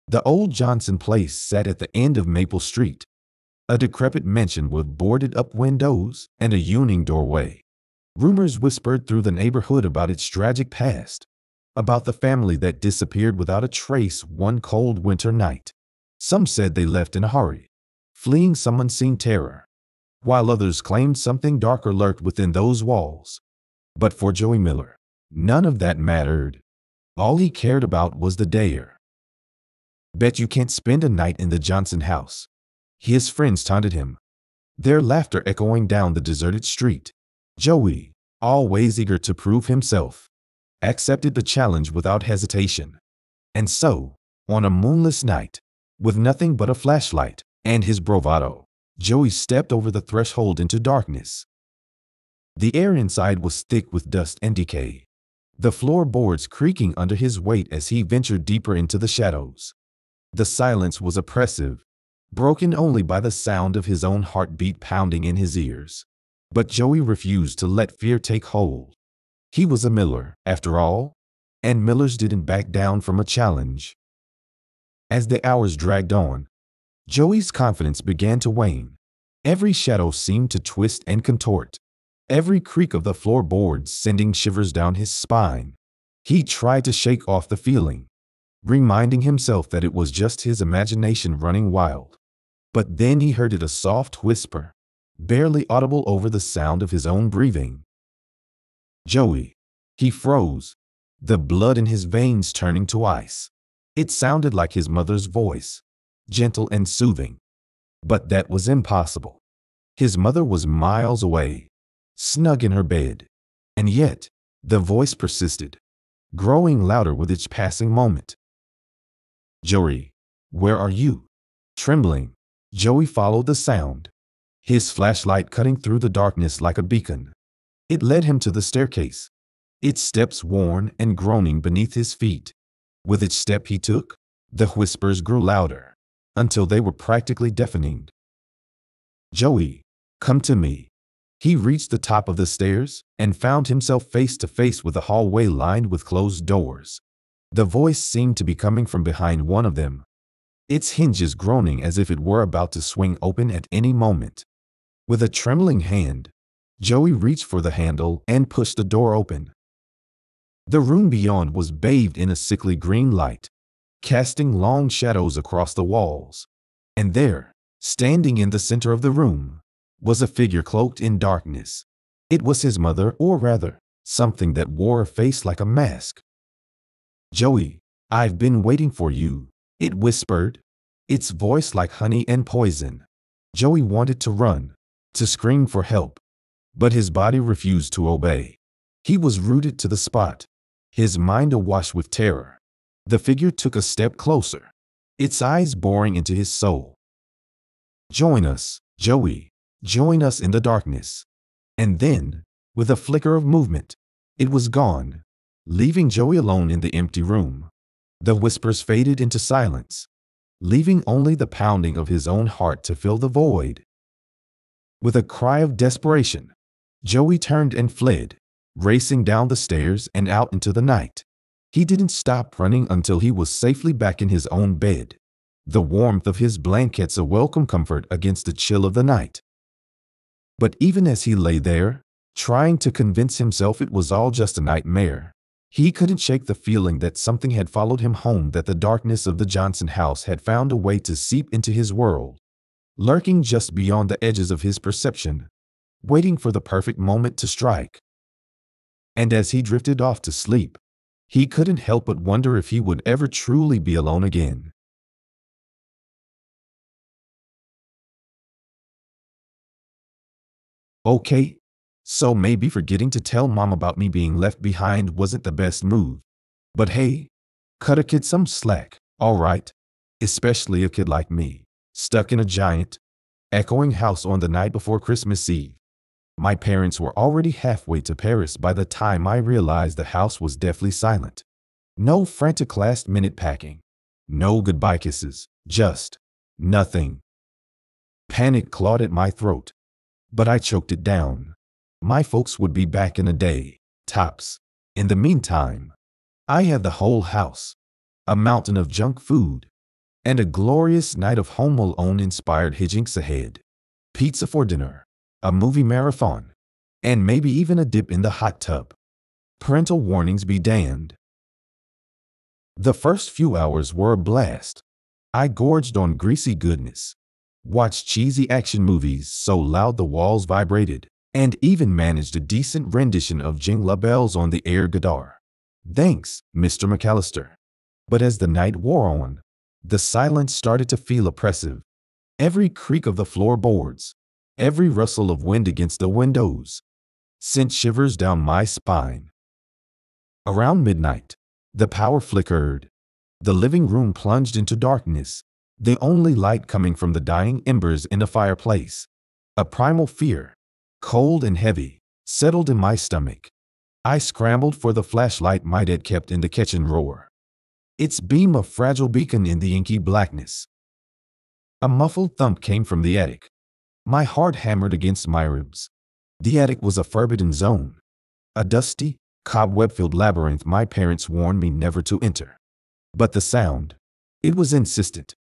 The old Johnson place sat at the end of Maple Street, a decrepit mansion with boarded-up windows and a yawning doorway. Rumors whispered through the neighborhood about its tragic past, about the family that disappeared without a trace one cold winter night. Some said they left in a hurry, fleeing some unseen terror, while others claimed something darker lurked within those walls. But for Joey Miller, none of that mattered. All he cared about was the dare. "Bet you can't spend a night in the Johnson house," his friends taunted him, their laughter echoing down the deserted street. Joey, always eager to prove himself, accepted the challenge without hesitation. And so, on a moonless night, with nothing but a flashlight and his bravado, Joey stepped over the threshold into darkness. The air inside was thick with dust and decay, the floorboards creaking under his weight as he ventured deeper into the shadows. The silence was oppressive, broken only by the sound of his own heartbeat pounding in his ears. But Joey refused to let fear take hold. He was a Miller, after all, and Millers didn't back down from a challenge. As the hours dragged on, Joey's confidence began to wane. Every shadow seemed to twist and contort, every creak of the floorboards sending shivers down his spine. He tried to shake off the feeling, reminding himself that it was just his imagination running wild. But then he heard it, a soft whisper, barely audible over the sound of his own breathing. "Joey." He froze, the blood in his veins turning to ice. It sounded like his mother's voice, gentle and soothing. But that was impossible. His mother was miles away, snug in her bed. And yet, the voice persisted, growing louder with each passing moment. "Joey, where are you?" Trembling, Joey followed the sound, his flashlight cutting through the darkness like a beacon. It led him to the staircase, its steps worn and groaning beneath his feet. With each step he took, the whispers grew louder, until they were practically deafening. "Joey, come to me." He reached the top of the stairs and found himself face to face with a hallway lined with closed doors. The voice seemed to be coming from behind one of them, its hinges groaning as if it were about to swing open at any moment. With a trembling hand, Joey reached for the handle and pushed the door open. The room beyond was bathed in a sickly green light, casting long shadows across the walls. And there, standing in the center of the room, was a figure cloaked in darkness. It was his mother, or rather, something that wore a face like a mask. "Joey, I've been waiting for you," it whispered, its voice like honey and poison. Joey wanted to run, to scream for help, but his body refused to obey. He was rooted to the spot, his mind awash with terror. The figure took a step closer, its eyes boring into his soul. "Join us, Joey, join us in the darkness." And then, with a flicker of movement, it was gone, leaving Joey alone in the empty room. The whispers faded into silence, leaving only the pounding of his own heart to fill the void. With a cry of desperation, Joey turned and fled, racing down the stairs and out into the night. He didn't stop running until he was safely back in his own bed, the warmth of his blankets a welcome comfort against the chill of the night. But even as he lay there, trying to convince himself it was all just a nightmare, he couldn't shake the feeling that something had followed him home, that the darkness of the Johnson house had found a way to seep into his world, lurking just beyond the edges of his perception, waiting for the perfect moment to strike. And as he drifted off to sleep, he couldn't help but wonder if he would ever truly be alone again. Okay, so maybe forgetting to tell Mom about me being left behind wasn't the best move. But hey, cut a kid some slack, all right? Especially a kid like me, stuck in a giant, echoing house on the night before Christmas Eve. My parents were already halfway to Paris by the time I realized the house was deathly silent. No frantic last-minute packing, no goodbye kisses, just nothing. Panic clawed at my throat, but I choked it down. My folks would be back in a day, tops. In the meantime, I had the whole house, a mountain of junk food, and a glorious night of Home Alone-inspired hijinks ahead. Pizza for dinner, a movie marathon, and maybe even a dip in the hot tub. Parental warnings be damned. The first few hours were a blast. I gorged on greasy goodness, watched cheesy action movies so loud the walls vibrated, and even managed a decent rendition of Jingle Bells on the air guitar. Thanks, Mr. McAllister. But as the night wore on, the silence started to feel oppressive. Every creak of the floorboards, every rustle of wind against the windows, sent shivers down my spine. Around midnight, the power flickered. The living room plunged into darkness, the only light coming from the dying embers in the fireplace. A primal fear, cold and heavy, settled in my stomach. I scrambled for the flashlight my dad kept in the kitchen drawer. Its beam a fragile beacon in the inky blackness. A muffled thump came from the attic. My heart hammered against my ribs. The attic was a forbidden zone, a dusty, cobweb-filled labyrinth my parents warned me never to enter. But the sound, it was insistent,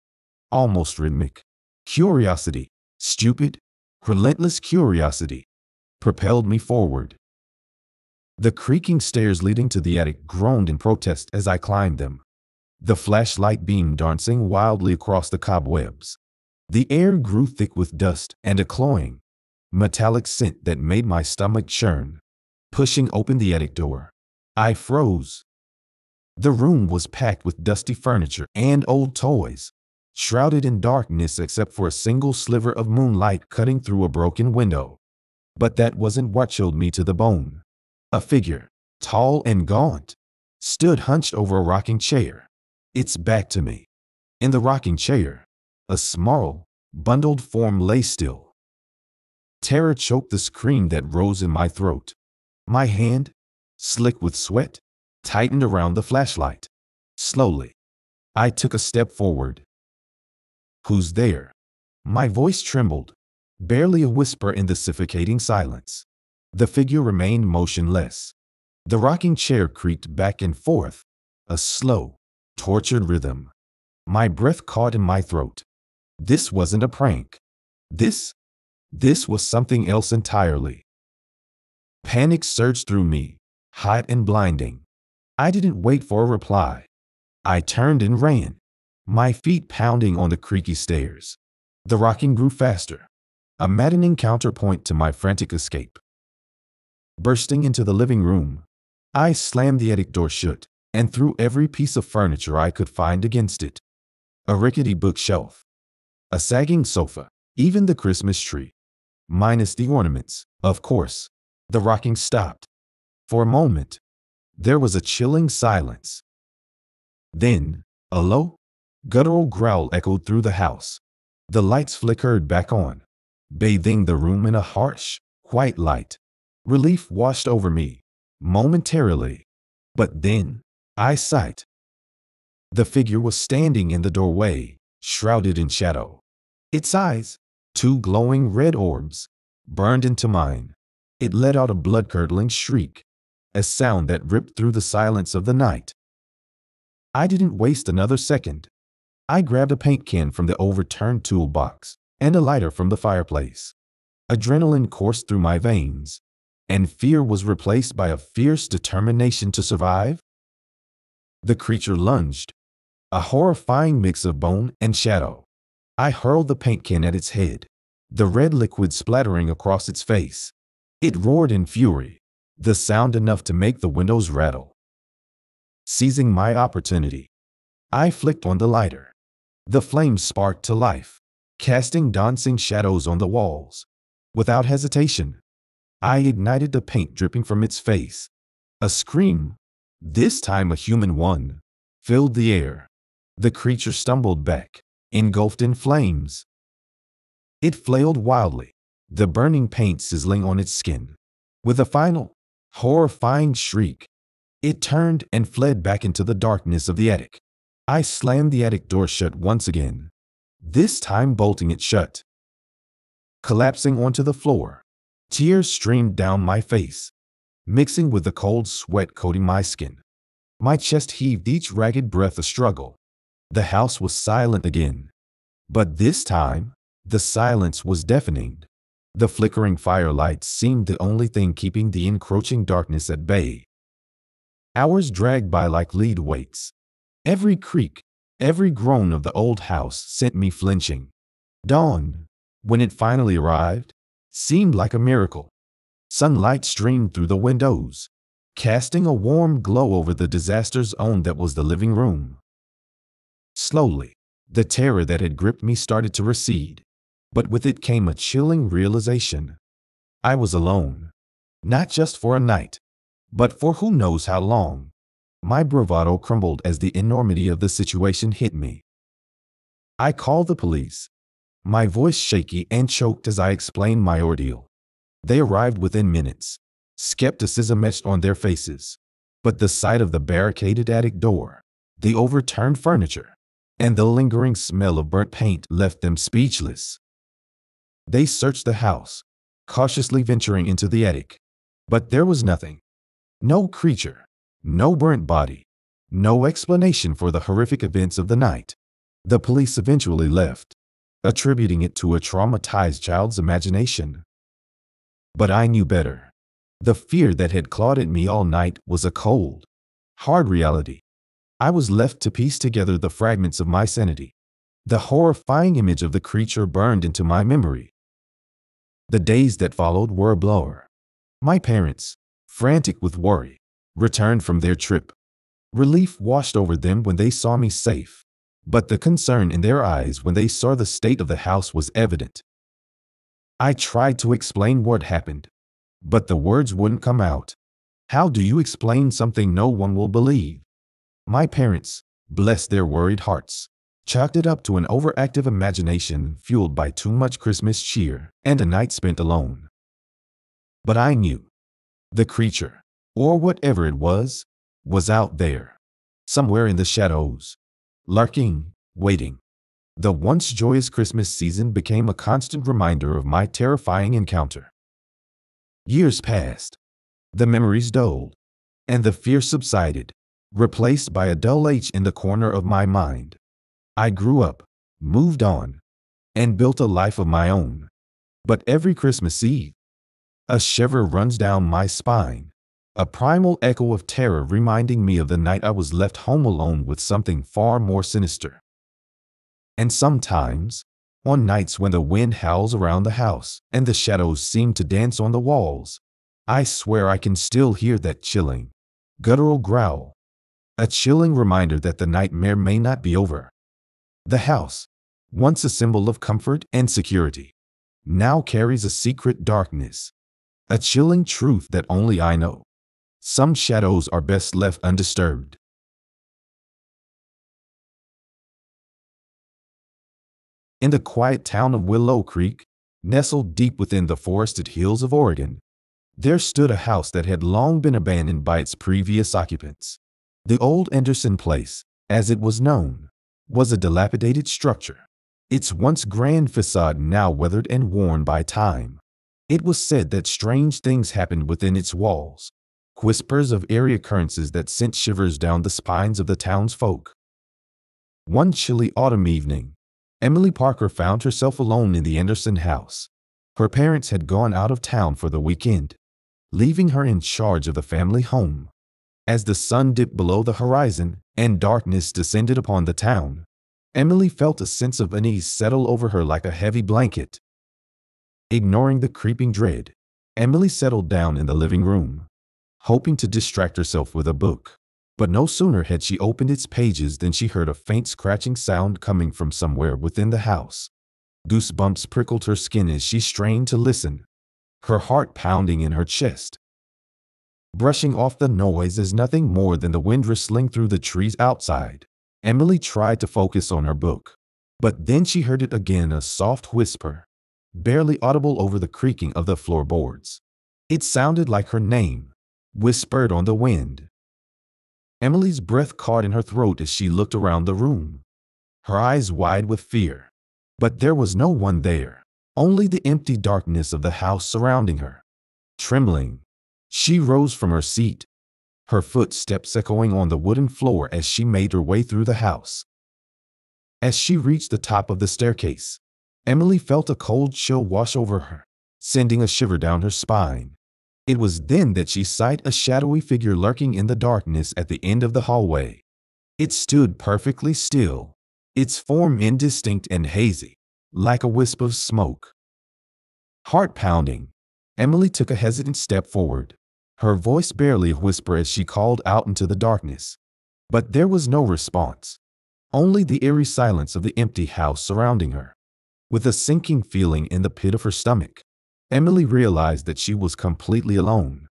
almost rhythmic. Curiosity, stupid, relentless curiosity, propelled me forward. The creaking stairs leading to the attic groaned in protest as I climbed them, the flashlight beam dancing wildly across the cobwebs. The air grew thick with dust and a cloying, metallic scent that made my stomach churn. Pushing open the attic door, I froze. The room was packed with dusty furniture and old toys, shrouded in darkness except for a single sliver of moonlight cutting through a broken window. But that wasn't what chilled me to the bone. A figure, tall and gaunt, stood hunched over a rocking chair, its back to me. In the rocking chair, a small, bundled form lay still. Terror choked the scream that rose in my throat. My hand, slick with sweat, tightened around the flashlight. Slowly, I took a step forward. "Who's there?" My voice trembled, barely a whisper in the suffocating silence. The figure remained motionless. The rocking chair creaked back and forth, a slow, tortured rhythm. My breath caught in my throat. This wasn't a prank. This was something else entirely. Panic surged through me, hot and blinding. I didn't wait for a reply. I turned and ran, my feet pounding on the creaky stairs. The rocking grew faster, a maddening counterpoint to my frantic escape. Bursting into the living room, I slammed the attic door shut and threw every piece of furniture I could find against it. A rickety bookshelf, a sagging sofa, even the Christmas tree. Minus the ornaments, of course. The rocking stopped. For a moment, there was a chilling silence. Then, a low, guttural growl echoed through the house. The lights flickered back on, bathing the room in a harsh, white light. Relief washed over me, momentarily. But then, I sighed. The figure was standing in the doorway, shrouded in shadow. Its eyes, two glowing red orbs, burned into mine. It let out a blood-curdling shriek, a sound that ripped through the silence of the night. I didn't waste another second. I grabbed a paint can from the overturned toolbox and a lighter from the fireplace. Adrenaline coursed through my veins, and fear was replaced by a fierce determination to survive. The creature lunged, a horrifying mix of bone and shadow. I hurled the paint can at its head, the red liquid splattering across its face. It roared in fury, the sound enough to make the windows rattle. Seizing my opportunity, I flicked on the lighter. The flames sparked to life, casting dancing shadows on the walls. Without hesitation, I ignited the paint dripping from its face. A scream, this time a human one, filled the air. The creature stumbled back, engulfed in flames. It flailed wildly, the burning paint sizzling on its skin. With a final, horrifying shriek, it turned and fled back into the darkness of the attic. I slammed the attic door shut once again, this time bolting it shut. Collapsing onto the floor, tears streamed down my face, mixing with the cold sweat coating my skin. My chest heaved, each ragged breath a struggle. The house was silent again. But this time, the silence was deafening. The flickering firelight seemed the only thing keeping the encroaching darkness at bay. Hours dragged by like lead weights. Every creak, every groan of the old house sent me flinching. Dawn, when it finally arrived, seemed like a miracle. Sunlight streamed through the windows, casting a warm glow over the disaster zone that was the living room. Slowly, the terror that had gripped me started to recede, but with it came a chilling realization. I was alone, not just for a night, but for who knows how long. My bravado crumbled as the enormity of the situation hit me. I called the police, my voice shaky and choked as I explained my ordeal. They arrived within minutes, skepticism etched on their faces, but the sight of the barricaded attic door, the overturned furniture, and the lingering smell of burnt paint left them speechless. They searched the house, cautiously venturing into the attic, but there was nothing. No creature, no burnt body, no explanation for the horrific events of the night. The police eventually left, attributing it to a traumatized child's imagination. But I knew better. The fear that had clawed at me all night was a cold, hard reality. I was left to piece together the fragments of my sanity. The horrifying image of the creature burned into my memory. The days that followed were a blur. My parents, frantic with worry, returned from their trip. Relief washed over them when they saw me safe, but the concern in their eyes when they saw the state of the house was evident. I tried to explain what happened, but the words wouldn't come out. How do you explain something no one will believe? My parents, bless their worried hearts, chalked it up to an overactive imagination fueled by too much Christmas cheer and a night spent alone. But I knew. The creature, or whatever it was out there, somewhere in the shadows, lurking, waiting. The once joyous Christmas season became a constant reminder of my terrifying encounter. Years passed. The memories dulled, and the fear subsided, replaced by a dull ache in the corner of my mind. I grew up, moved on, and built a life of my own. But every Christmas Eve, a shiver runs down my spine, a primal echo of terror reminding me of the night I was left home alone with something far more sinister. And sometimes, on nights when the wind howls around the house and the shadows seem to dance on the walls, I swear I can still hear that chilling, guttural growl, a chilling reminder that the nightmare may not be over. The house, once a symbol of comfort and security, now carries a secret darkness, a chilling truth that only I know. Some shadows are best left undisturbed. In the quiet town of Willow Creek, nestled deep within the forested hills of Oregon, there stood a house that had long been abandoned by its previous occupants. The old Anderson place, as it was known, was a dilapidated structure, its once grand facade now weathered and worn by time. It was said that strange things happened within its walls, whispers of eerie occurrences that sent shivers down the spines of the townsfolk. One chilly autumn evening, Emily Parker found herself alone in the Anderson house. Her parents had gone out of town for the weekend, leaving her in charge of the family home. As the sun dipped below the horizon and darkness descended upon the town, Emily felt a sense of unease settle over her like a heavy blanket. Ignoring the creeping dread, Emily settled down in the living room, hoping to distract herself with a book. But no sooner had she opened its pages than she heard a faint scratching sound coming from somewhere within the house. Goosebumps prickled her skin as she strained to listen, her heart pounding in her chest. Brushing off the noise as nothing more than the wind rustling through the trees outside, Emily tried to focus on her book. But then she heard it again, a soft whisper, barely audible over the creaking of the floorboards. It sounded like her name, whispered on the wind. Emily's breath caught in her throat as she looked around the room, her eyes wide with fear. But there was no one there, only the empty darkness of the house surrounding her. Trembling, she rose from her seat, her footsteps echoing on the wooden floor as she made her way through the house. As she reached the top of the staircase, Emily felt a cold chill wash over her, sending a shiver down her spine. It was then that she sighted a shadowy figure lurking in the darkness at the end of the hallway. It stood perfectly still, its form indistinct and hazy, like a wisp of smoke. Heart pounding, Emily took a hesitant step forward, her voice barely a whisper as she called out into the darkness. But there was no response, only the eerie silence of the empty house surrounding her. With a sinking feeling in the pit of her stomach, Emily realized that she was completely alone.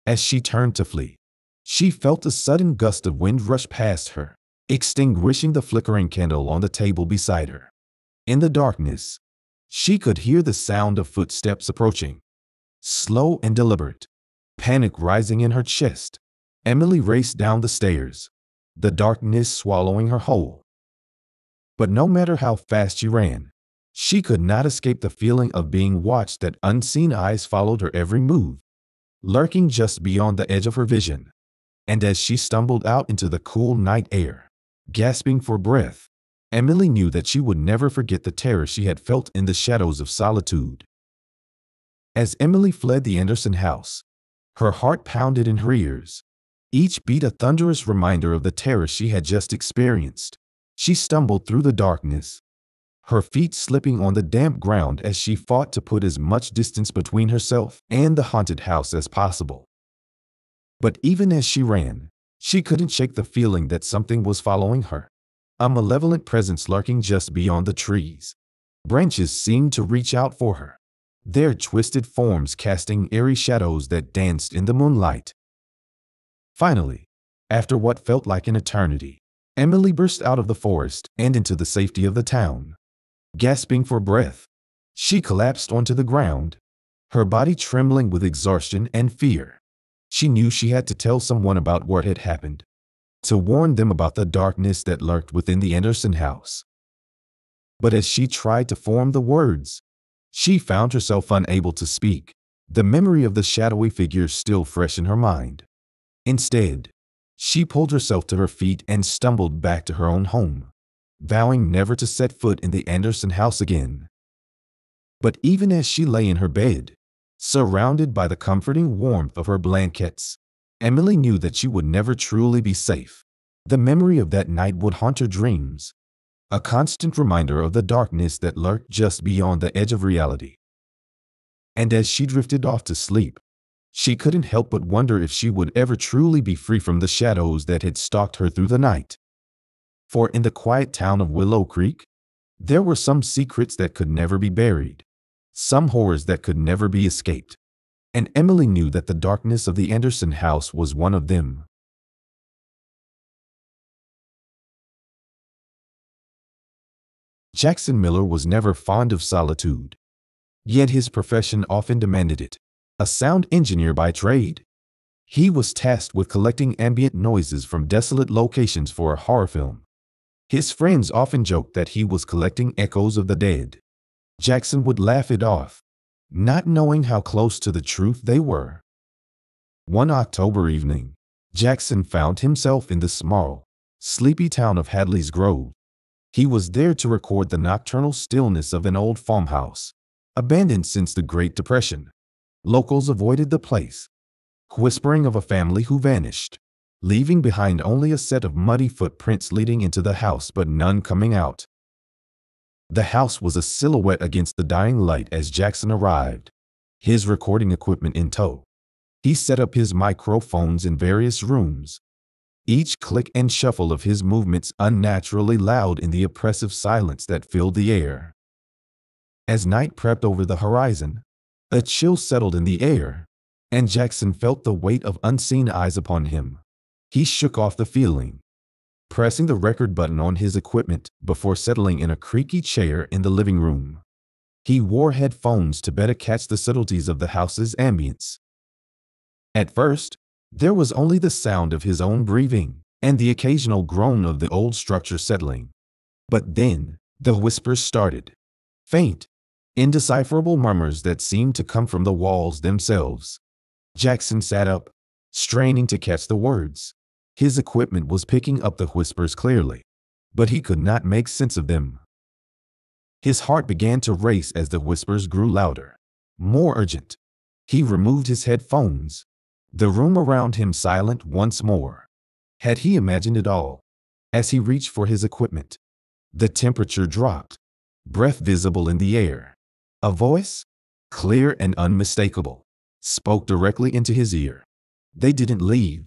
As she turned to flee, she felt a sudden gust of wind rush past her, extinguishing the flickering candle on the table beside her. In the darkness, she could hear the sound of footsteps approaching, slow and deliberate. Panic rising in her chest, Emily raced down the stairs, the darkness swallowing her whole. But no matter how fast she ran, she could not escape the feeling of being watched. That unseen eyes followed her every move, lurking just beyond the edge of her vision. And as she stumbled out into the cool night air, gasping for breath, Emily knew that she would never forget the terror she had felt in the shadows of solitude. As Emily fled the Anderson house, her heart pounded in her ears, each beat a thunderous reminder of the terror she had just experienced. She stumbled through the darkness, her feet slipping on the damp ground as she fought to put as much distance between herself and the haunted house as possible. But even as she ran, she couldn't shake the feeling that something was following her, a malevolent presence lurking just beyond the trees. Branches seemed to reach out for her, their twisted forms casting eerie shadows that danced in the moonlight. Finally, after what felt like an eternity, Emily burst out of the forest and into the safety of the town. Gasping for breath, she collapsed onto the ground, her body trembling with exhaustion and fear. She knew she had to tell someone about what had happened, to warn them about the darkness that lurked within the Anderson house. But as she tried to form the words, she found herself unable to speak, the memory of the shadowy figure still fresh in her mind. Instead, she pulled herself to her feet and stumbled back to her own home, vowing never to set foot in the Anderson house again. But even as she lay in her bed, surrounded by the comforting warmth of her blankets, Emily knew that she would never truly be safe. The memory of that night would haunt her dreams, a constant reminder of the darkness that lurked just beyond the edge of reality. And as she drifted off to sleep, she couldn't help but wonder if she would ever truly be free from the shadows that had stalked her through the night. For in the quiet town of Willow Creek, there were some secrets that could never be buried, some horrors that could never be escaped. And Emily knew that the darkness of the Anderson house was one of them. Jackson Miller was never fond of solitude, yet his profession often demanded it. A sound engineer by trade, he was tasked with collecting ambient noises from desolate locations for a horror film. His friends often joked that he was collecting echoes of the dead. Jackson would laugh it off, not knowing how close to the truth they were. One October evening, Jackson found himself in the small, sleepy town of Hadleys Grove. He was there to record the nocturnal stillness of an old farmhouse, abandoned since the Great Depression. Locals avoided the place, whispering of a family who vanished, leaving behind only a set of muddy footprints leading into the house but none coming out. The house was a silhouette against the dying light as Jackson arrived, his recording equipment in tow. He set up his microphones in various rooms, each click and shuffle of his movements unnaturally loud in the oppressive silence that filled the air. As night crept over the horizon, a chill settled in the air, and Jackson felt the weight of unseen eyes upon him. He shook off the feeling, pressing the record button on his equipment before settling in a creaky chair in the living room. He wore headphones to better catch the subtleties of the house's ambience. At first, there was only the sound of his own breathing and the occasional groan of the old structure settling. But then, the whispers started, faint, indecipherable murmurs that seemed to come from the walls themselves. Jackson sat up, straining to catch the words. His equipment was picking up the whispers clearly, but he could not make sense of them. His heart began to race as the whispers grew louder, more urgent. He removed his headphones, the room around him silent once more. Had he imagined it all? As he reached for his equipment, the temperature dropped, breath visible in the air. A voice, clear and unmistakable, spoke directly into his ear. They didn't leave.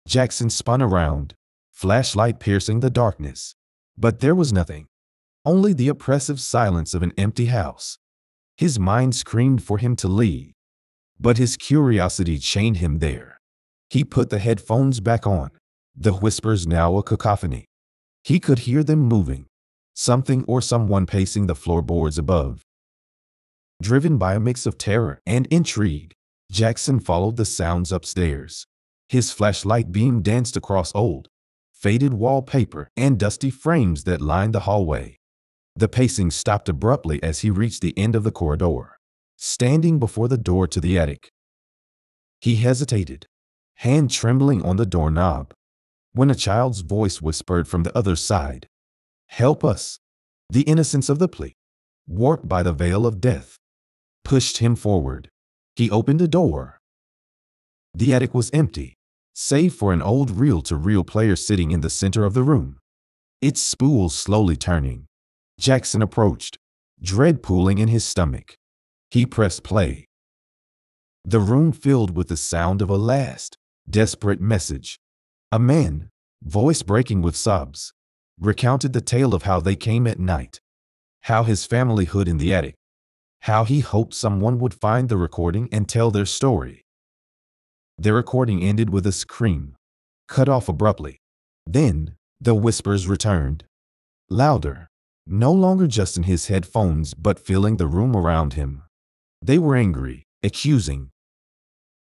Jackson spun around, flashlight piercing the darkness. But there was nothing. Only the oppressive silence of an empty house. His mind screamed for him to leave, but his curiosity chained him there. He put the headphones back on, the whispers now a cacophony. He could hear them moving, something or someone pacing the floorboards above. Driven by a mix of terror and intrigue, Jackson followed the sounds upstairs. His flashlight beam danced across old, faded wallpaper and dusty frames that lined the hallway. The pacing stopped abruptly as he reached the end of the corridor, standing before the door to the attic. He hesitated, hand trembling on the doorknob, when a child's voice whispered from the other side, "Help us." The innocence of the plea, warped by the veil of death, pushed him forward. He opened the door. The attic was empty, save for an old reel-to-reel player sitting in the center of the room, its spools slowly turning. Jackson approached, dread pooling in his stomach. He pressed play. The room filled with the sound of a last, desperate message. A man, voice breaking with sobs, recounted the tale of how they came at night, how his family hid in the attic, how he hoped someone would find the recording and tell their story. The recording ended with a scream, cut off abruptly. Then, the whispers returned, louder, no longer just in his headphones but filling the room around him. They were angry, accusing.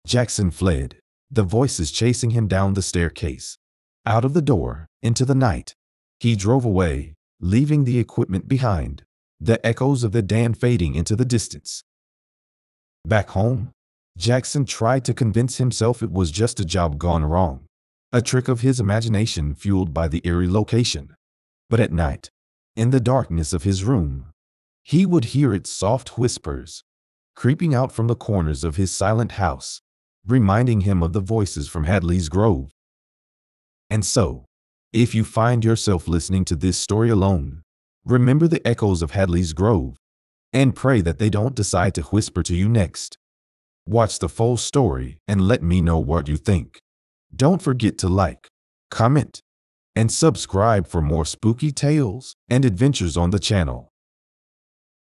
Jackson fled, the voices chasing him down the staircase, out of the door, into the night. He drove away, leaving the equipment behind, the echoes of the dam fading into the distance. Back home, Jackson tried to convince himself it was just a job gone wrong, a trick of his imagination fueled by the eerie location. But at night, in the darkness of his room, he would hear its soft whispers, creeping out from the corners of his silent house, reminding him of the voices from Hadleys Grove. And so, if you find yourself listening to this story alone, remember the echoes of Hadleys Grove, and pray that they don't decide to whisper to you next. Watch the full story and let me know what you think. Don't forget to like, comment, and subscribe for more spooky tales and adventures on the channel.